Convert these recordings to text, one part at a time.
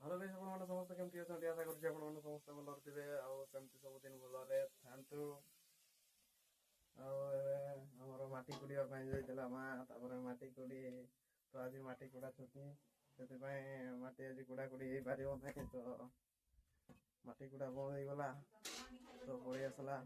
Hello guys ଆପଣ ମାନେ ସମସ୍ତେ କେମିତି ଅଛନ୍ତି ଆଶା କରୁଛି ଆପଣ ମାନେ ସମସ୍ତେ ଭଲରେ ଥିବେ ଆଉ ସେମିତି ସବୁଦିନ ଭଲରେ ଥାଆନ୍ତୁ। ଆଉ ଏବେ ଆମର ମାଟି କୁଡ଼ିବା ପାଇଁ ଯାଇଥିଲା ମା ତାପରେ ମାଟି କୁଡ଼ି ତ ଆଜି ମାଟି କୁଡ଼ା ଛୁଟି ସେଥିପାଇଁ ମାଟି ଆଜି କୁଡ଼ାକୁଡ଼ି ହେଇପାରିବ ନାହିଁ ତ ମାଟି କୁଡ଼ା ବନ୍ଦ ହେଇଗଲା ତ ପଳେଇ ଆସିଲା।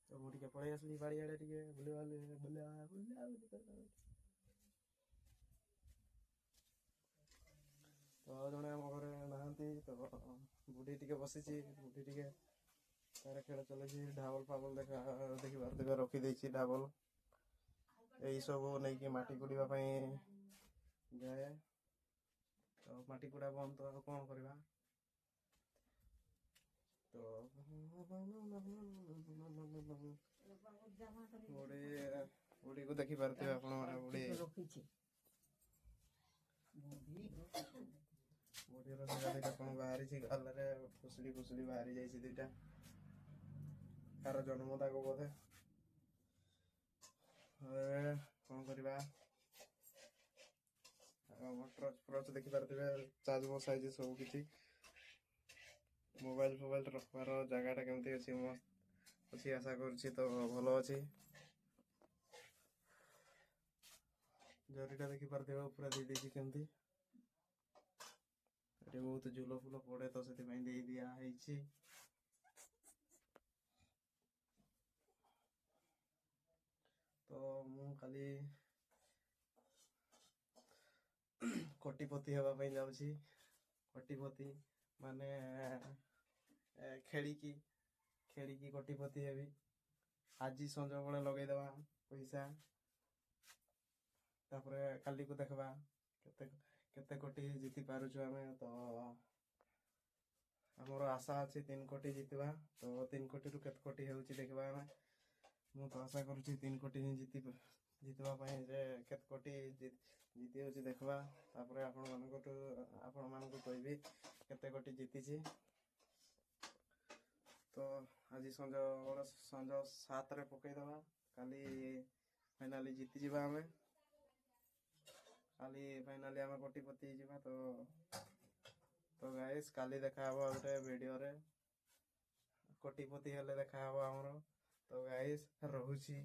ତ ମୁଁ ଟିକେ ପଳେଇ ଆସିଲି ବାଡ଼ିଆଡ଼େ ଟିକେ ବୁଲିବା ତ ଜଣେ ଆମ ଘରେ ନାହାନ୍ତି ତ ବୁଢ଼ୀ ଟିକେ ବସିଛି ବୁଢ଼ୀ ଟିକେ ତାର ଖେଳ ଚଲେଇଛି ଢାବଲ ଫାବଲ ଦେଖିପାରୁଥିବେ ରଖିଦେଇଛି ଢାବଲ ଏଇ ସବୁ ନେଇକି ମାଟି କୁଡ଼ିବା ପାଇଁ ଯାଏ। ତ ମାଟି କୁଡ଼ା ବନ୍ଦ ତ ଆଉ କଣ କରିବା। ତ ବୁଢ଼ୀକୁ ଦେଖିପାରୁଥିବେ ଆପଣ ମାନେ ବୁଢ଼ୀର ଦିଟା କଣ ବାହାରିଛି ଗାଲରେ ଫୁସୁଡ଼ି ଫୁସୁଡ଼ି ବାହାରି ଯାଇଛି ଦିଟା ତାର ଜନ୍ମ ତାକୁ ବୋଧେ କଣ କରିବା। ଟର୍ଚ୍ଚ ଫର୍ଚ୍ଚ ଦେଖିପାରୁଥିବେ ଚାର୍ଜ ବସାଇଛି ସବୁ କିଛି ମୋବାଇଲ ଫୋବାଇଲ ରଖିବାର ଜାଗାଟା କେମିତି ଅଛି ମସ୍ତ ଅଛି ଆଶା କରୁଛି ତ ଭଲ ଅଛି। ଜରିଟା ଦେଖିପାରୁଥିବେ ଉପରେ ଦେଇ ଦେଇଛି କେମିତି ଏଠି ବହୁତ ଝୁଲ ଫୁଲ ପଡ଼େ ତ ସେଥିପାଇଁ ଦେଇ ଦିଆ ହେଇଛି। ତ ମୁଁ କାଲି କୋଟିପତି ହେବା ପାଇଁ ଯାଉଛି। କୋଟିପତି ମାନେ ଖେଳିକି କୋଟିପତି ହେବି। ଆଜି ସଞ୍ଜ ବେଳେ ଲଗେଇଦବା ପଇସା ତାପରେ କାଲିକୁ ଦେଖିବା କେତେ କେତେ କୋଟି ଜିତି ପାରୁଛୁ ଆମେ ତ ଆମର ଆଶା ଅଛି 3 କୋଟି ଜିତିବା ତ 3 କୋଟିରୁ କେତେ କୋଟି ହେଉଛି ଦେଖିବା ଆମେ। ମୁଁ ତ ଆଶା କରୁଛି 3 କୋଟି ହିଁ ଜିତିବା ପାଇଁ ଯେ କେତେ କୋଟି ଜିତି ହେଉଛି ଦେଖିବା ତାପରେ ଆପଣମାନଙ୍କୁ କହିବି କେତେ କୋଟି ଜିତିଛି। ତ ଆଜି ସଞ୍ଜ 7ରେ ପକେଇଦବା କାଲି ଫାଇନାଲି ଜିତିଯିବା ଆମେ କାଲି ଫାଇନାଲି ଆମେ କୋଟିପତି ହେଇଯିବା ତ ଗାଇସ୍ କାଲି ଦେଖାହବ ଗୋଟେ ଭିଡ଼ିଓରେ କୋଟିପତି ହେଲେ ଦେଖାହବ ଆମର। ତ ଗାଇସ୍ ରହୁଛି।